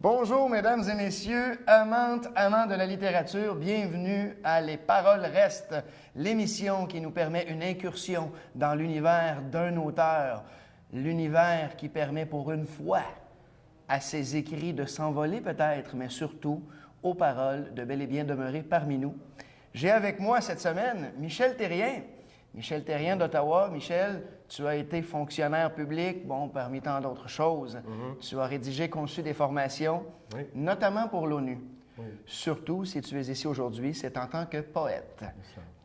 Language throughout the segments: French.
Bonjour, mesdames et messieurs, amantes, amants de la littérature, bienvenue à Les Paroles restent, l'émission qui nous permet une incursion dans l'univers d'un auteur, l'univers qui permet pour une fois à ses écrits de s'envoler peut-être, mais surtout aux paroles de bel et bien demeurer parmi nous. J'ai avec moi cette semaine Michel Thérien. Michel Thérien d'Ottawa. Michel, tu as été fonctionnaire public, bon, parmi tant d'autres choses. Tu as rédigé, conçu des formations, notamment pour l'ONU. Surtout, si tu es ici aujourd'hui, c'est en tant que poète.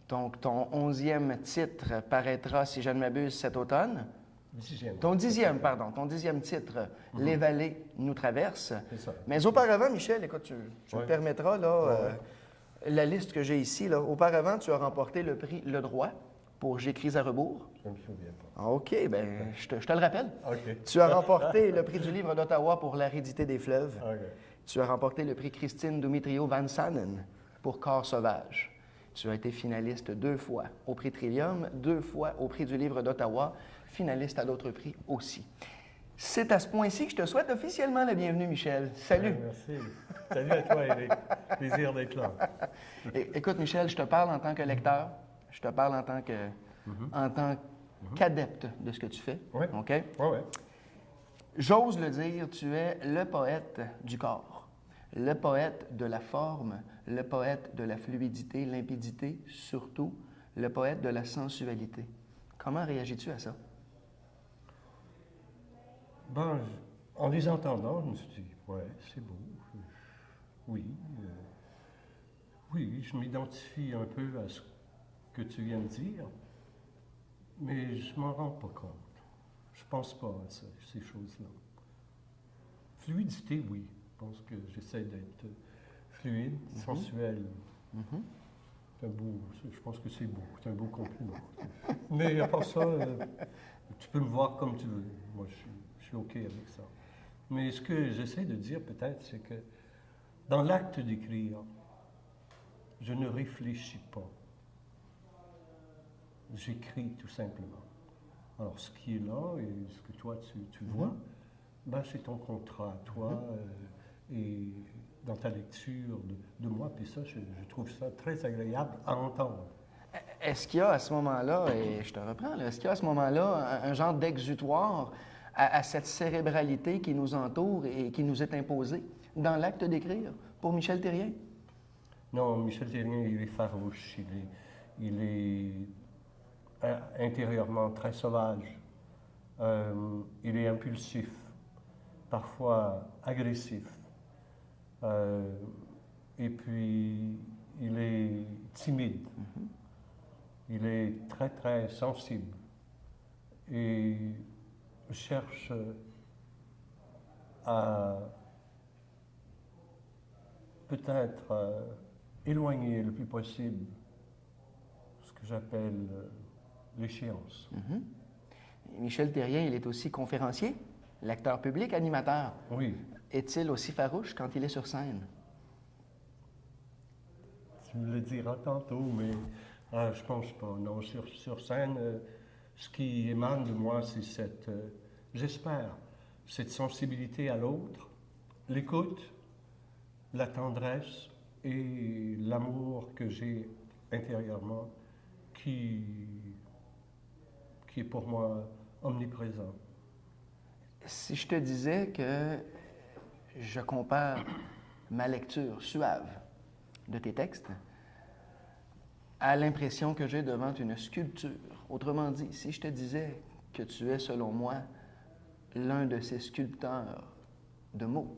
Donc, ton 11e titre paraîtra, si je ne m'abuse, cet automne. Ton dixième titre, Les vallées nous traversent. Mais auparavant, Michel, écoute, tu me permettras, là, la liste que j'ai ici, là, auparavant, tu as remporté le prix Le Droit pour J'écris à rebours. Je ne me souviens pas. OK, bien, je te le rappelle. Okay. Tu as remporté le prix du livre d'Ottawa pour L'aridité des fleuves. Okay. Tu as remporté le prix Christine Dumitrio Van Sanen pour Corps sauvage. Tu as été finaliste 2 fois au prix Trillium, 2 fois au prix du livre d'Ottawa, finaliste à d'autres prix aussi. C'est à ce point-ci que je te souhaite officiellement la bienvenue, Michel. Salut. Merci. Salut à toi, Éric. Plaisir d'être là. Écoute, Michel, je te parle en tant que lecteur. Je te parle en tant qu'adepte de ce que tu fais. Oui. OK? Oui. J'ose le dire, tu es le poète du corps, le poète de la forme, le poète de la fluidité, limpidité, surtout le poète de la sensualité. Comment réagis-tu à ça? Ben, en les entendant, je me suis dit, ouais, c'est beau. Oui, je m'identifie un peu à ce que tu viens de dire, mais je m'en rends pas compte. Je pense pas à ça, ces choses-là. Fluidité, oui. Je pense que j'essaie d'être fluide, sensuel. C'est beau, je pense que c'est beau, c'est un beau compliment. Mais à part ça, tu peux me voir comme tu veux. Moi, je suis OK avec ça. Mais ce que j'essaie de dire peut-être, c'est que dans l'acte d'écrire, je ne réfléchis pas. J'écris tout simplement. Alors, ce qui est là et ce que toi, tu vois, ben, c'est ton contrat, toi, et dans ta lecture de moi. Puis ça, je trouve ça très agréable à entendre. Est-ce qu'il y a à ce moment-là, et je te reprends, est-ce qu'il y a à ce moment-là un genre d'exutoire à cette cérébralité qui nous entoure et qui nous est imposée dans l'acte d'écrire pour Michel Thérien? Non, Michel Thérien, il est farouche, il est intérieurement très sauvage, il est impulsif, parfois agressif, et puis il est timide, il est très très sensible et cherche à peut-être éloigner le plus possible ce que j'appelle l'échéance. Michel Thérien, il est aussi conférencier, lecteur public, animateur. Oui. Est-il aussi farouche quand il est sur scène? Tu me le diras tantôt, mais je pense pas. Non, sur scène, ce qui émane de moi, c'est cette, j'espère, cette sensibilité à l'autre, l'écoute, la tendresse et l'amour que j'ai intérieurement qui est pour moi omniprésent. Si je te disais que je compare ma lecture suave de tes textes à l'impression que j'ai devant une sculpture, autrement dit, si je te disais que tu es, selon moi, l'un de ces sculpteurs de mots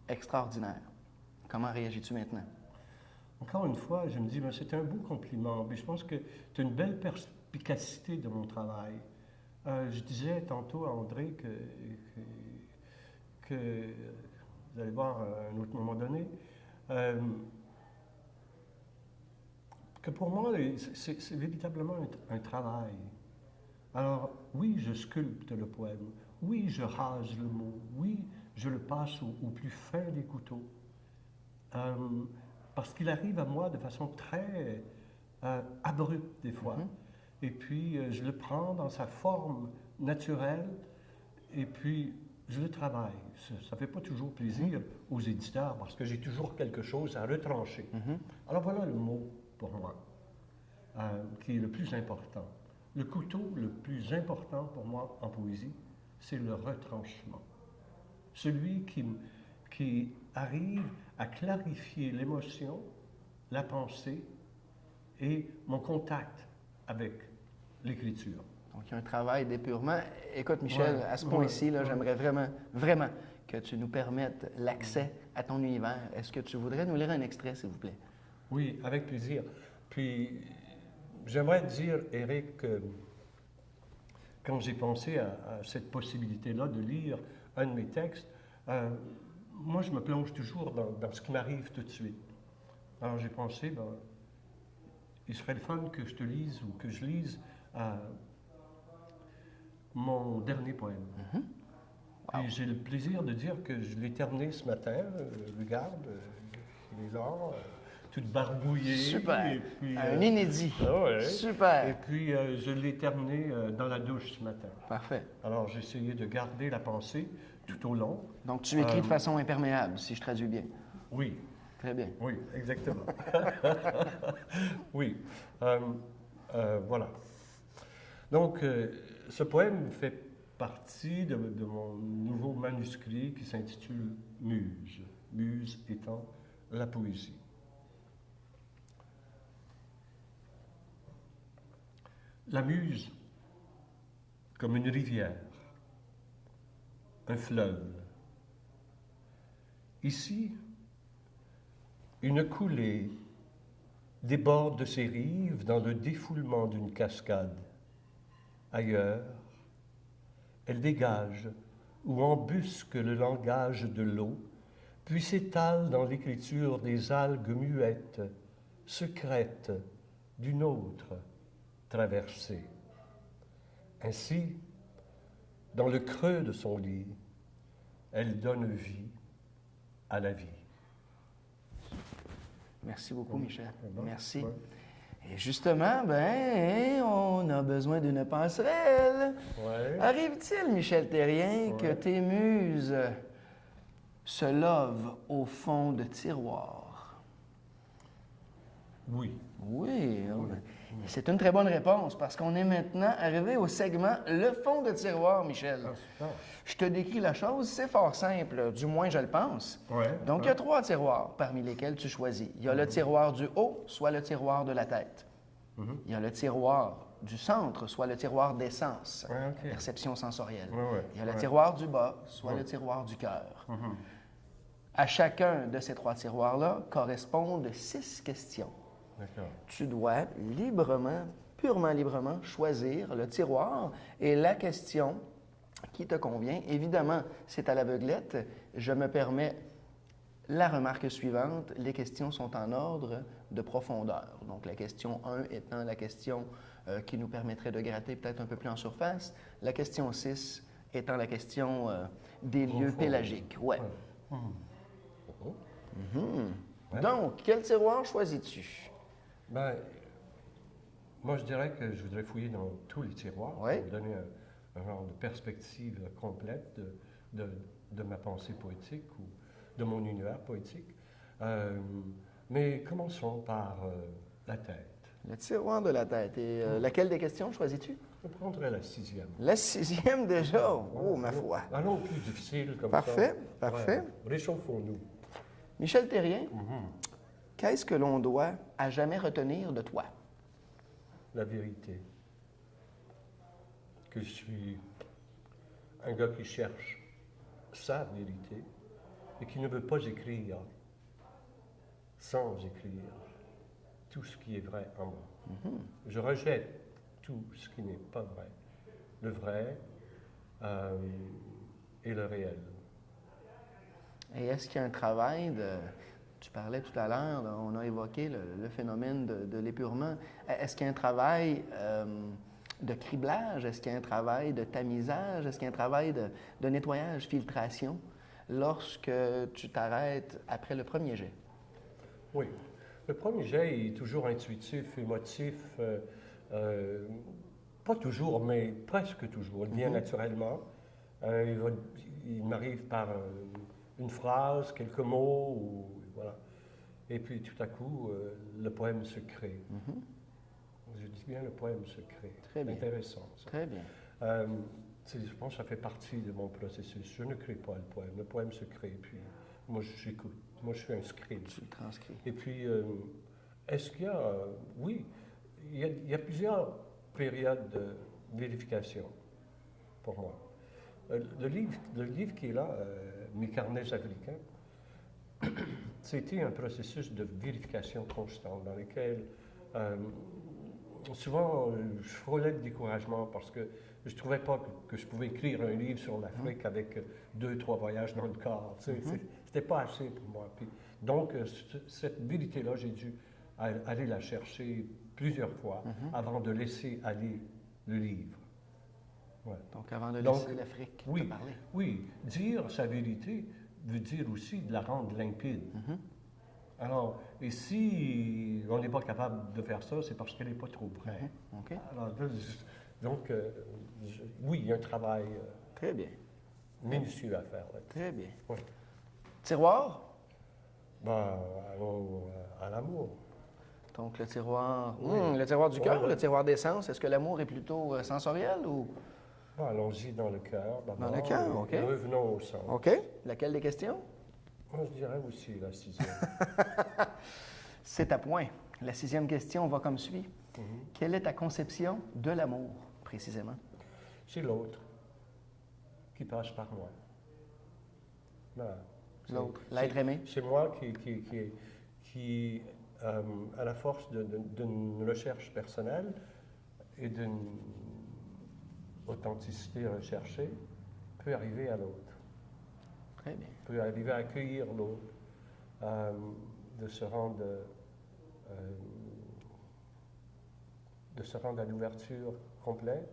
extraordinaires, comment réagis-tu maintenant? Encore une fois, je me dis, ben, c'est un beau compliment. Mais je pense que tu as une belle perspicacité de mon travail. Je disais tantôt à André que vous allez voir à un autre moment donné, que pour moi, c'est véritablement un travail. Alors, oui, je sculpte le poème. Oui, je rase le mot. Oui, je le passe au plus fin des couteaux. Parce qu'il arrive à moi de façon très abrupte des fois. Et puis, je le prends dans sa forme naturelle. Et puis, je le travaille. Ça ne fait pas toujours plaisir aux éditeurs parce que j'ai toujours quelque chose à retrancher. Alors voilà le mot pour moi qui est le plus important. Le couteau le plus important pour moi en poésie, c'est le retranchement. Celui qui arrive à clarifier l'émotion, la pensée et mon contact avec l'écriture. Donc, il y a un travail d'épurement. Écoute, Michel, Ouais, à ce point-ci, ouais. j'aimerais vraiment, vraiment que tu nous permettes l'accès à ton univers. Est-ce que tu voudrais nous lire un extrait, s'il vous plaît? Oui, avec plaisir. Puis, j'aimerais dire, Éric, que quand j'ai pensé à cette possibilité-là de lire un de mes textes, moi, je me plonge toujours dans ce qui m'arrive tout de suite. Alors, j'ai pensé, ben, il serait le fun que je te lise ou que je lise mon dernier poème. Puis j'ai le plaisir de dire que je l'ai terminé ce matin. Regarde, il est là, tout barbouillé. Super! Et puis, Un inédit. Ah ouais. Super! Et puis je l'ai terminé dans la douche ce matin. Parfait. Alors j'ai essayé de garder la pensée tout au long. Donc, tu écris de façon imperméable, si je traduis bien. Oui, Très bien. oui, exactement. Oui, voilà. Donc, ce poème fait partie de mon nouveau manuscrit qui s'intitule Muse. Muse étant la poésie. La muse, comme une rivière, un fleuve. Ici, une coulée déborde de ses rives dans le défoulement d'une cascade. Ailleurs, elle dégage ou embusque le langage de l'eau, puis s'étale dans l'écriture des algues muettes, secrètes d'une autre traversée. Ainsi, dans le creux de son lit, elle donne vie à la vie. Merci beaucoup, Michel. bon, Merci. ouais. Et justement, ben, on a besoin d'une passerelle. Ouais. Arrive-t-il, Michel Terrien, que Ouais. tes muses se lovent au fond de tiroirs? Oui. Oui, c'est une très bonne réponse parce qu'on est maintenant arrivé au segment Le fond de tiroir, Michel. Ah, super. Je te décris la chose, c'est fort simple, du moins je le pense. Ouais, Donc, il y ouais. a 3 tiroirs parmi lesquels tu choisis. Il y a le tiroir du haut, soit le tiroir de la tête. Il y a le tiroir du centre, soit le tiroir des sens, Ouais, ok. perception sensorielle. Ouais. Il y a le Ouais. tiroir du bas, soit le tiroir du cœur. À chacun de ces 3 tiroirs-là correspondent 6 questions. D'accord. Tu dois librement, purement librement, choisir le tiroir et la question qui te convient. Évidemment, c'est à l'aveuglette. Je me permets la remarque suivante. Les questions sont en ordre de profondeur. Donc, la question 1 étant la question qui nous permettrait de gratter peut-être un peu plus en surface. La question 6 étant la question des lieux Profond. pélagiques. Ouais. Ouais. Donc, quel tiroir choisis-tu? Ben, moi, je dirais que je voudrais fouiller dans tous les tiroirs Ouais. pour donner un genre de perspective complète de ma pensée poétique ou de mon univers poétique. Mais commençons par la tête. Le tiroir de la tête. Et laquelle des questions choisis-tu? Je prendrai la 6e. La 6e déjà. Oh, ma foi. Allons plus difficile comme Parfait, ça. parfait. Ouais. Réchauffons-nous. Michel Terrien, qu'est-ce que l'on doit à jamais retenir de toi? La vérité. Que je suis un gars qui cherche sa vérité et qui ne veut pas écrire sans écrire tout ce qui est vrai en moi. Je rejette tout ce qui n'est pas vrai. Le vrai et le réel. Et est-ce qu'il y a un travail de... Tu parlais tout à l'heure, on a évoqué le phénomène de l'épurement. Est-ce qu'il y a un travail de criblage? Est-ce qu'il y a un travail de tamisage? Est-ce qu'il y a un travail de nettoyage, filtration, lorsque tu t'arrêtes après le premier jet? Oui. Le premier jet est toujours intuitif, émotif, pas toujours, mais presque toujours. Il vient naturellement. il m'arrive par une phrase, quelques mots, ou, voilà. Et puis tout à coup, le poème se crée. Je dis bien le poème se crée. Très bien. Intéressant. Ça. Très bien. Je pense que ça fait partie de mon processus. Je ne crée pas le poème se crée, puis moi j'écoute. Moi je suis un scribe. Tu le transcris. Et puis, est-ce qu'il y a... oui, il y a plusieurs périodes de vérification pour moi. Le livre qui est là, Mes carnets africains, c'était un processus de vérification constante dans lequel souvent je frôlais de découragement parce que je ne trouvais pas que je pouvais écrire un livre sur l'Afrique avec 2-3 voyages dans le corps. C'était pas assez pour moi. Puis, donc, cette vérité-là, j'ai dû aller la chercher plusieurs fois avant de laisser aller le livre. Ouais. Donc, avant de laisser l'Afrique te parler. Oui, dire sa vérité veut dire aussi de la rendre limpide. Alors, et si on n'est pas capable de faire ça, c'est parce qu'elle n'est pas trop vraie. OK. Alors, donc, oui, il y a un travail Très bien. minutieux à faire. Là. Très bien. Oui. Tiroir? Ben, allons à l'amour. Donc, le tiroir... Oui. Le tiroir du cœur, Oui. le tiroir d'essence. Est-ce que l'amour est plutôt sensoriel ou... Bon, allons-y dans le cœur. Dans le cœur, OK. Et revenons au sens. OK. Laquelle des questions? Moi, je dirais aussi la 6e. C'est à point. La 6e question va comme suit. Quelle est ta conception de l'amour, précisément? C'est l'autre qui passe par moi. Voilà. L'autre, l'être aimé. C'est moi qui à la force d'une recherche personnelle et d'une authenticité recherchée, peut arriver à l'autre. Très bien. Peut arriver à accueillir l'autre, de se rendre à l'ouverture complète.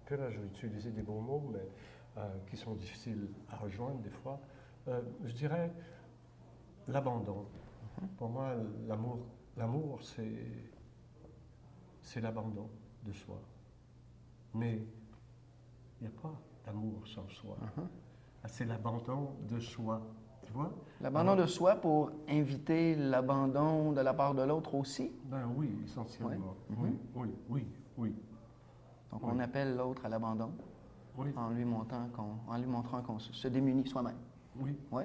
Puis là, je vais utiliser des beaux mots, mais qui sont difficiles à rejoindre des fois. Je dirais l'abandon. Pour moi, l'amour, c'est l'abandon de soi. Mais il n'y a pas d'amour sans soi. C'est l'abandon de soi. Tu vois? L'abandon de soi pour inviter l'abandon de la part de l'autre aussi? Ben oui, essentiellement. Oui. Donc, on appelle l'autre à l'abandon en lui montrant qu'on se démunit soi-même. Oui. Oui?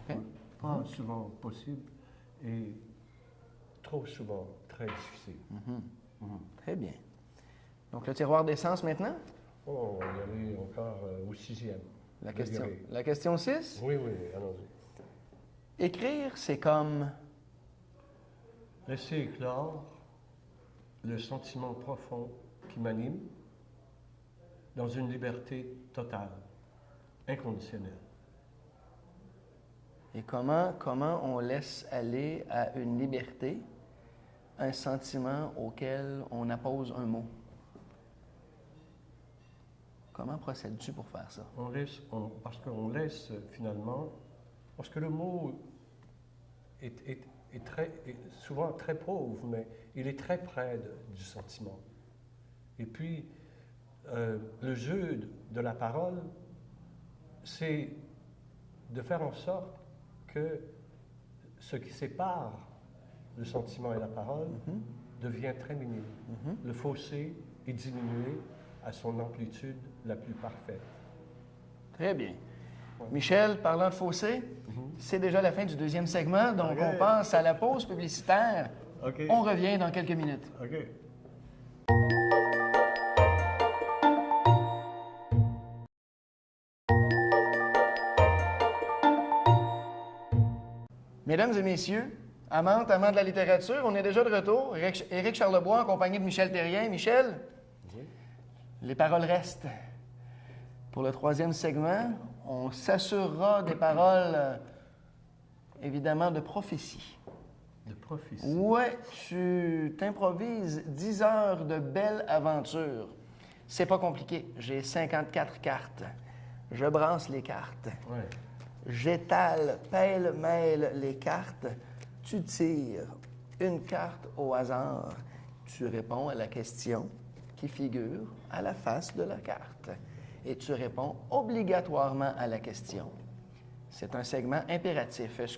Okay. Pas souvent possible et trop souvent très difficile. Très bien. Donc, le tiroir d'essence maintenant? Oh, on va y aller encore au 6e. La question 6? Oui, allons-y. Écrire, c'est comme... Laisser éclore le sentiment profond qui m'anime dans une liberté totale, inconditionnelle. Et comment on laisse aller à une liberté, un sentiment auquel on appose un mot? Comment procèdes-tu pour faire ça? Parce qu'on laisse finalement, parce que le mot est souvent très pauvre, mais il est très près du sentiment. Et puis, le jeu de la parole, c'est de faire en sorte que ce qui sépare le sentiment et la parole devient très minime. Le fossé est diminué à son amplitude la plus parfaite. Très bien. Michel, parlant de fossé, c'est déjà la fin du 2e segment, donc on passe à la pause publicitaire. On revient dans quelques minutes. Mesdames et messieurs, amants de la littérature, on est déjà de retour. Éric Charlebois en compagnie de Michel Thérien. Michel, les paroles restent. Pour le 3e segment, on s'assurera des paroles, évidemment, de prophétie. De prophétie? Oui, tu t'improvises 10 heures de belle aventure. C'est pas compliqué. J'ai 54 cartes. Je brasse les cartes. Ouais. J'étale pêle-mêle les cartes. Tu tires une carte au hasard. Tu réponds à la question qui figure à la face de la carte. et tu réponds obligatoirement à la question. C'est un segment impératif. Est-ce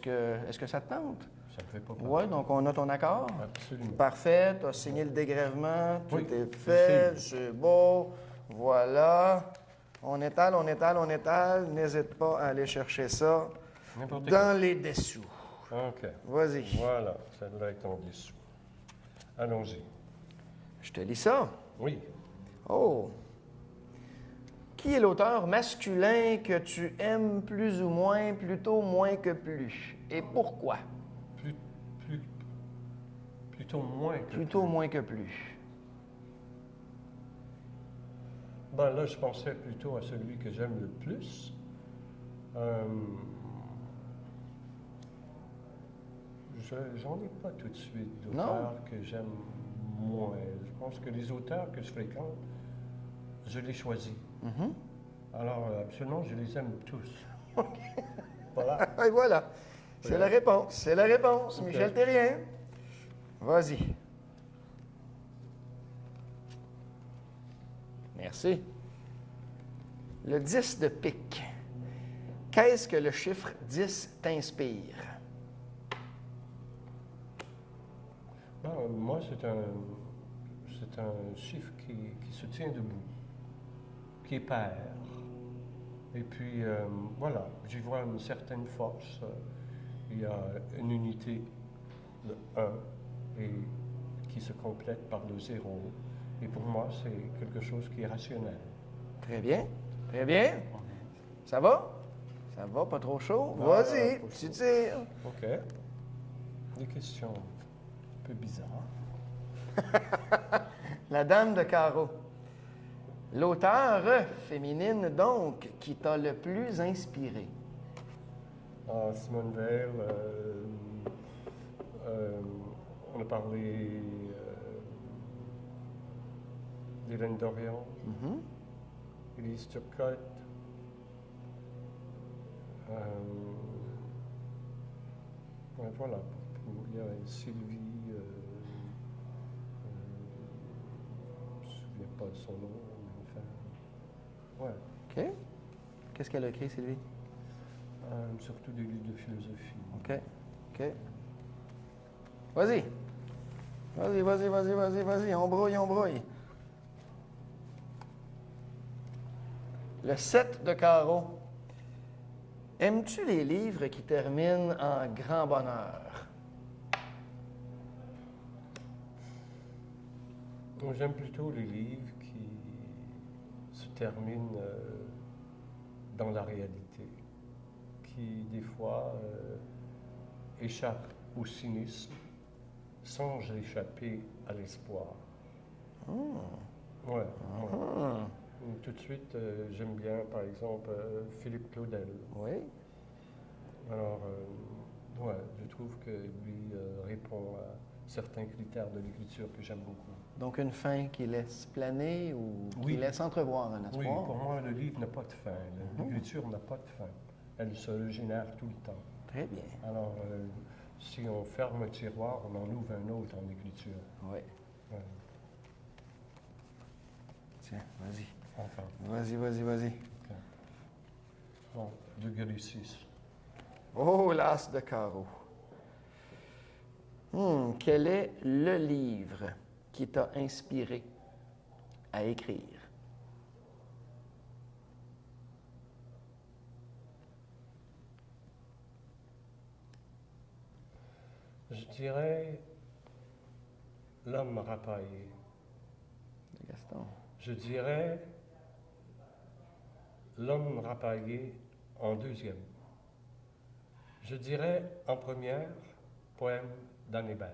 que ça te tente? Ça me fait pas peur. Oui, donc on a ton accord? Absolument. Parfait, tu as signé le dégrèvement, tout Oui, est fait, c'est- c'est beau, voilà. On étale, on étale, on étale. N'hésite pas à aller chercher ça N'importe dans les dessous. OK. Vas-y, Voilà, ça doit être en dessous. Allons-y. je te lis ça. Oui. Oh! Qui est l'auteur masculin que tu aimes plus ou moins, plutôt moins que plus? Et pourquoi? Plus, plus, plutôt moins que Plutôt plus. moins que plus. Ben là, je pensais plutôt à celui que j'aime le plus. J'en ai pas tout de suite d'auteurs que j'aime moins. Je pense que les auteurs que je fréquente, je les choisis. Mhm. Alors, absolument, je les aime tous. Voilà. Et voilà. C'est la réponse. C'est la réponse. Ok. Michel Terrien. Vas-y. Merci. Le 10 de pique. Qu'est-ce que le chiffre 10 t'inspire? Ben, moi, c'est un chiffre qui se tient debout, qui est pair. Et puis, voilà, j'y vois une certaine force. Il y a une unité, le 1, et qui se complète par le 0. Et pour moi, c'est quelque chose qui est rationnel. Très bien. Très bien. Ça va? Ça va, pas trop chaud? Non, Vas-y, pas tu chaud. tires. OK. Des questions un peu bizarres. La dame de carreau. L'auteur féminine, donc, qui t'a le plus inspiré. Ah, Simone Veil, on a parlé d'Hélène Dorion, Mhm. Elise Turcotte, ouais, voilà, il y a Sylvie, je ne me souviens pas de son nom, mais enfin, ouais, OK. Qu'est-ce qu'elle a écrit, Sylvie? surtout des livres de philosophie. OK. OK. Vas-y. Vas-y, vas-y, vas-y, vas-y, vas-y. On brouille, on brouille. Le 7 de carreau. Aimes-tu les livres qui terminent en grand bonheur? Moi, j'aime plutôt les livres qui se terminent dans la réalité, qui des fois échappent au cynisme sans échapper à l'espoir. Ouais, ouais. Hmm. Tout de suite, j'aime bien, par exemple, Philippe Claudel. Oui. Alors, ouais, je trouve que lui répond à certains critères de l'écriture que j'aime beaucoup. Donc, une fin qui laisse planer ou qui Oui. laisse entrevoir un Oui, espoir? pour moi, le livre n'a pas de fin. L'écriture n'a pas de fin. Elle se régénère tout le temps. Très bien. Alors, si on ferme un tiroir, on en ouvre un autre en écriture. Oui. Ouais. Tiens, vas-y. Enfin, Vas-y, vas-y, vas-y. bon, 2,6. Oh, l'as de carreau. Quel est le livre qui t'a inspiré à écrire? Je dirais L'homme rapaillé. De Gaston. Je dirais L'homme rapaillé en deuxième. Je dirais en première, Poème d'Anne Hébert.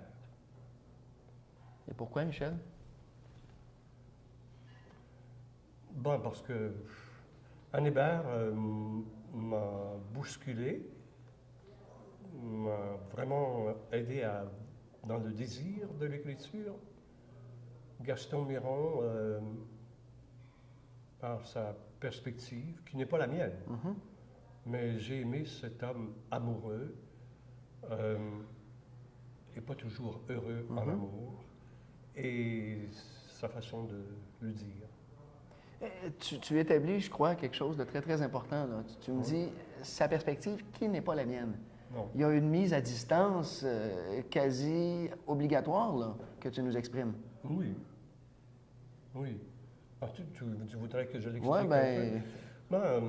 Et pourquoi, Michel? Bon, parce que Anne Hébert m'a bousculé, m'a vraiment aidé dans le désir de l'écriture. Gaston Miron, par sa perspective, qui n'est pas la mienne, mais j'ai aimé cet homme amoureux et pas toujours heureux en amour, et sa façon de le dire. Tu établis, je crois, quelque chose de très, très important. Là. Tu me dis, sa perspective qui n'est pas la mienne. Non. Il y a une mise à distance quasi obligatoire là, que tu nous exprimes. Oui. Oui. Ah, tu voudrais que je l'explique Oui, un bien... peu? Ben,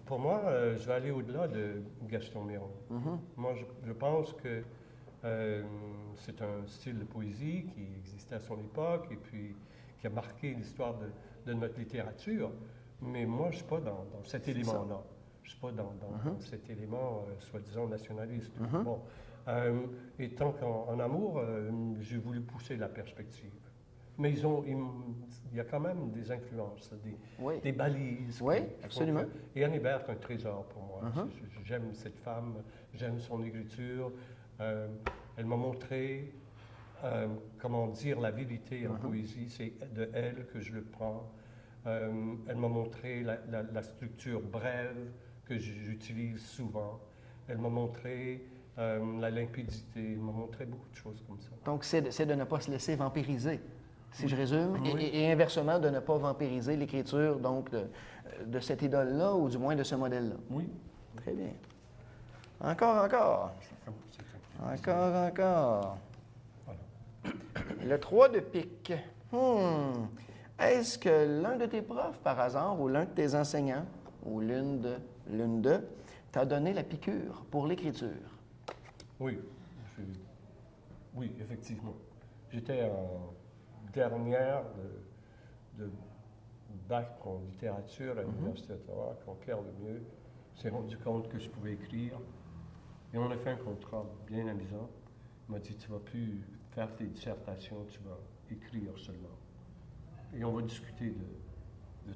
pour moi, je vais aller au-delà de Gaston Miron. Moi, je pense que c'est un style de poésie qui existait à son époque et puis qui a marqué l'histoire de notre littérature. Mais moi, je ne suis pas dans cet élément-là. Je ne suis pas dans cet élément, soi-disant, nationaliste. Bon. Et tant qu'en amour, j'ai voulu pousser la perspective. Mais il y a quand même des influences, des balises. Oui, absolument. Et Anne Hébert est un trésor pour moi. J'aime cette femme, j'aime son écriture. Elle m'a montré comment dire la vérité en poésie. C'est de elle que je le prends. Elle m'a montré la structure brève que j'utilise souvent. Elle m'a montré la limpidité. Elle m'a montré beaucoup de choses comme ça. Donc, c'est de ne pas se laisser vampiriser, si je résume, Oui. et inversement, de ne pas vampiriser l'écriture donc de cette idole-là, ou du moins de ce modèle-là. Oui. Très bien. Encore. Encore. Voilà. Le 3 de pique. Est-ce que l'un de tes profs, par hasard, ou l'un de tes enseignants, ou l'une d'eux, t'a donné la piqûre pour l'écriture? Oui. Oui, effectivement. J'étais en dernière de bac en littérature à l'Université d'Ottawa, quand Pierre Lemieux s'est rendu compte que je pouvais écrire. Et on a fait un contrat bien amusant. Il m'a dit, tu ne vas plus faire tes dissertations, tu vas écrire seulement. Et on va discuter de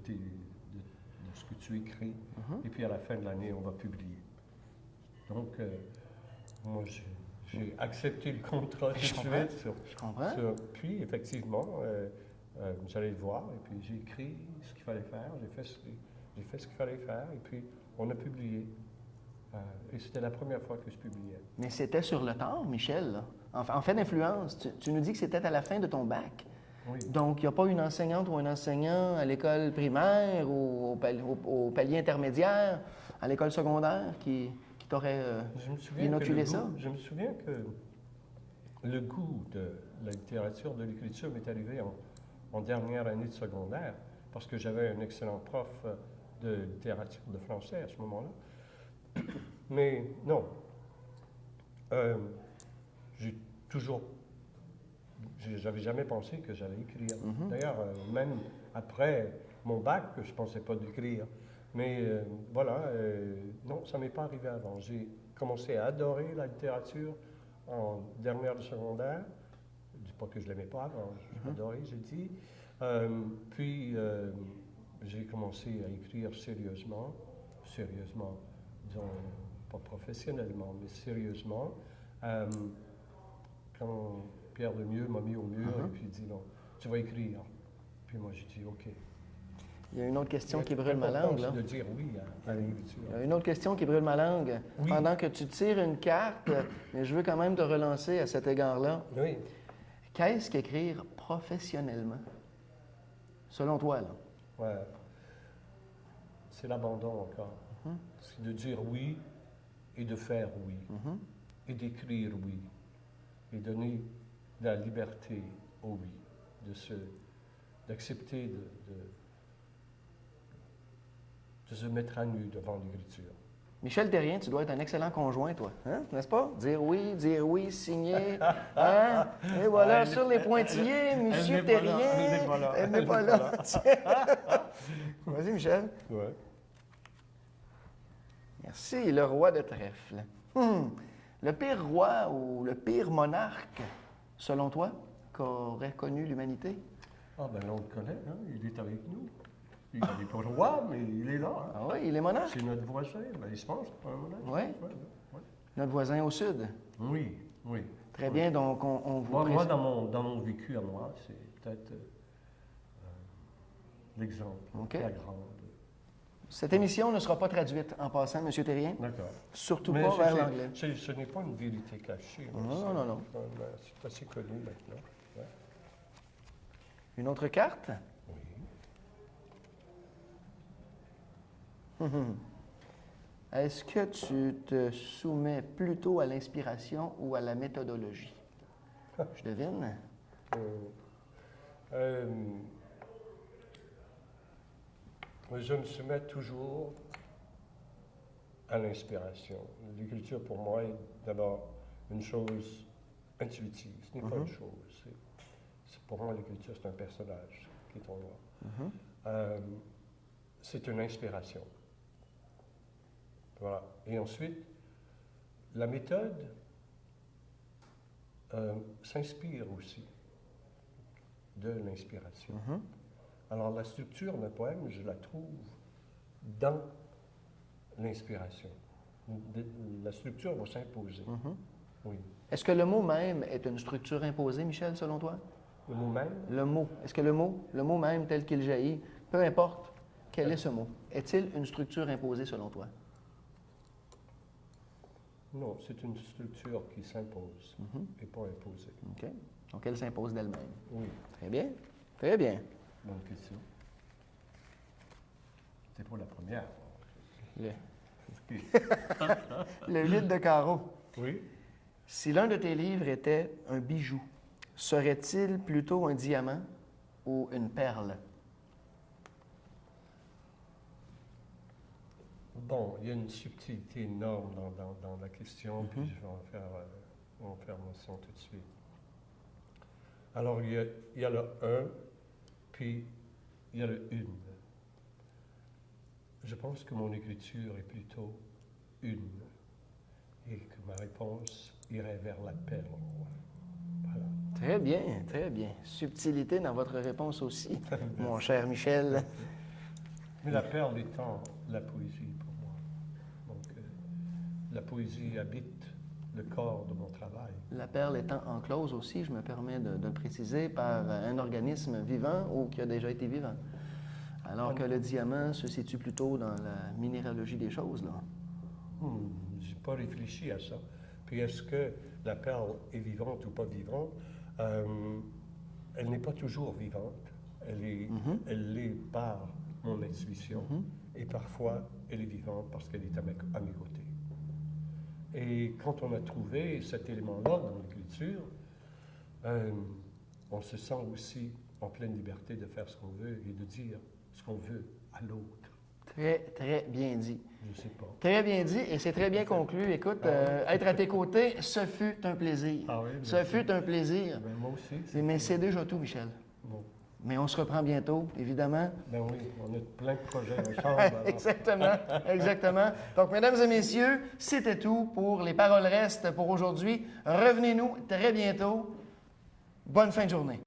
ce que tu écris. Et puis à la fin de l'année, on va publier. Donc, moi, j'ai accepté le contrat tout de suite. Je comprends. Puis, effectivement, j'allais le voir et puis j'ai écrit ce qu'il fallait faire. J'ai fait ce qu'il fallait faire et puis on a publié. Et c'était la première fois que je publiais. Mais c'était sur le tard, Michel. Là. En fait d'influence, tu nous dis que c'était à la fin de ton bac. Oui. Donc, il n'y a pas une enseignante ou un enseignant à l'école primaire ou au palier intermédiaire, à l'école secondaire, qui t'aurait inoculé ça? Je me souviens que le goût de la littérature, de l'écriture m'est arrivé en dernière année de secondaire, parce que j'avais un excellent prof de littérature de français à ce moment-là. Mais non, j'avais jamais pensé que j'allais écrire. D'ailleurs, même après mon bac, je ne pensais pas d'écrire. Mais non, ça ne m'est pas arrivé avant. J'ai commencé à adorer la littérature en dernière de secondaire. Je ne dis pas que je ne l'aimais pas avant, j'ai adoré, j'ai dit. Puis, j'ai commencé à écrire sérieusement, disons, pas professionnellement, mais sérieusement, quand Pierre Lemieux m'a mis au mur et puis dit non, tu vas écrire. Puis moi j'ai dit OK. Il y a une autre question qui brûle ma langue. Là. De dire oui à l'écriture. Il y a une autre question qui brûle ma langue. Oui. Pendant que tu tires une carte, mais je veux quand même te relancer à cet égard-là. Oui. Qu'est-ce qu'écrire professionnellement? Selon toi, là. Ouais. C'est l'abandon encore. C'est de dire oui et de faire oui. Et d'écrire oui. Et donner de la liberté au oui. D'accepter de se mettre à nu devant l'écriture. Michel Terrien, tu dois être un excellent conjoint, toi, hein? N'est-ce pas? Dire oui, signer, hein? Et voilà, Ouais, sur les pointillés, Monsieur elle n'est pas Terrien. là, elle n'est pas là, Elle n'est pas là. Vas-y, Michel. Ouais. Merci, le roi de trèfle. Le pire roi ou le pire monarque, selon toi, qu'aurait connu l'humanité? Ah ben on le connaît, hein? Il est avec nous. Il n'est pas roi, mais il est là. Hein? Ah oui, il est monarque? C'est notre voisin, ben, il se pense pas un monarque. Oui. Notre voisin au sud. Oui, oui. Très bien, donc on vous Moi, dans mon vécu à moi, c'est peut-être l'exemple, la grande. Cette émission ne sera pas traduite en passant, M. Terrien. D'accord. Surtout Mais pas vers l'anglais. Ce n'est pas une vérité cachée. Non. C'est assez connu maintenant. Ouais. Une autre carte? Oui. Est-ce que tu te soumets plutôt à l'inspiration ou à la méthodologie? Je devine. Je me soumets toujours à l'inspiration. L'écriture, pour moi, est d'abord une chose intuitive. Ce n'est pas une chose. Pour moi, l'écriture, c'est un personnage qui est en moi. C'est une inspiration. Voilà. Et ensuite, la méthode s'inspire aussi de l'inspiration. Alors, la structure d'un poème, je la trouve dans l'inspiration. La structure va s'imposer. Oui. Est-ce que le mot même est une structure imposée, Michel, selon toi? Le mot même? Le mot. Est-ce que le mot même tel qu'il jaillit, peu importe quel est ce mot, est-il une structure imposée selon toi? Non, c'est une structure qui s'impose et pas imposée. OK. Donc, elle s'impose d'elle-même. Oui. Très bien. Très bien. Bonne question. C'est pour la première. Le 8 de carreau. Oui. Si l'un de tes livres était un bijou, serait-il plutôt un diamant ou une perle? Bon, il y a une subtilité énorme dans la question, puis je vais en faire mention tout de suite. Alors, il y a le un, puis il y a le une. Je pense que mon écriture est plutôt une, et que ma réponse irait vers la perle. Voilà. Très bien, très bien. Subtilité dans votre réponse aussi, mon cher Michel. Mais la perle étant la poésie pour moi. Donc, la poésie habite le corps de mon travail. La perle étant enclose aussi, je me permets de le préciser, par un organisme vivant ou qui a déjà été vivant. Alors que le diamant se situe plutôt dans la minéralogie des choses, là. Je n'ai pas réfléchi à ça. Puis est-ce que la perle est vivante ou pas vivante? Elle n'est pas toujours vivante. Elle l'est par mon intuition. Et parfois, elle est vivante parce qu'elle est à mes côtés. Et quand on a trouvé cet élément-là dans l'écriture, on se sent aussi en pleine liberté de faire ce qu'on veut et de dire ce qu'on veut à l'autre. Très, très bien dit. Je ne sais pas. Très bien dit et c'est très bien conclu. Écoute, être à tes côtés, ce fut un plaisir. Ah oui, ce fut un plaisir. Ben, moi aussi. Mais c'est déjà tout, Michel. Bon. Mais on se reprend bientôt, évidemment. Ben oui, on a plein de projets ensemble. alors. Exactement, exactement. Donc, mesdames et messieurs, c'était tout pour Les Paroles restent pour aujourd'hui. Revenez-nous très bientôt. Bonne fin de journée.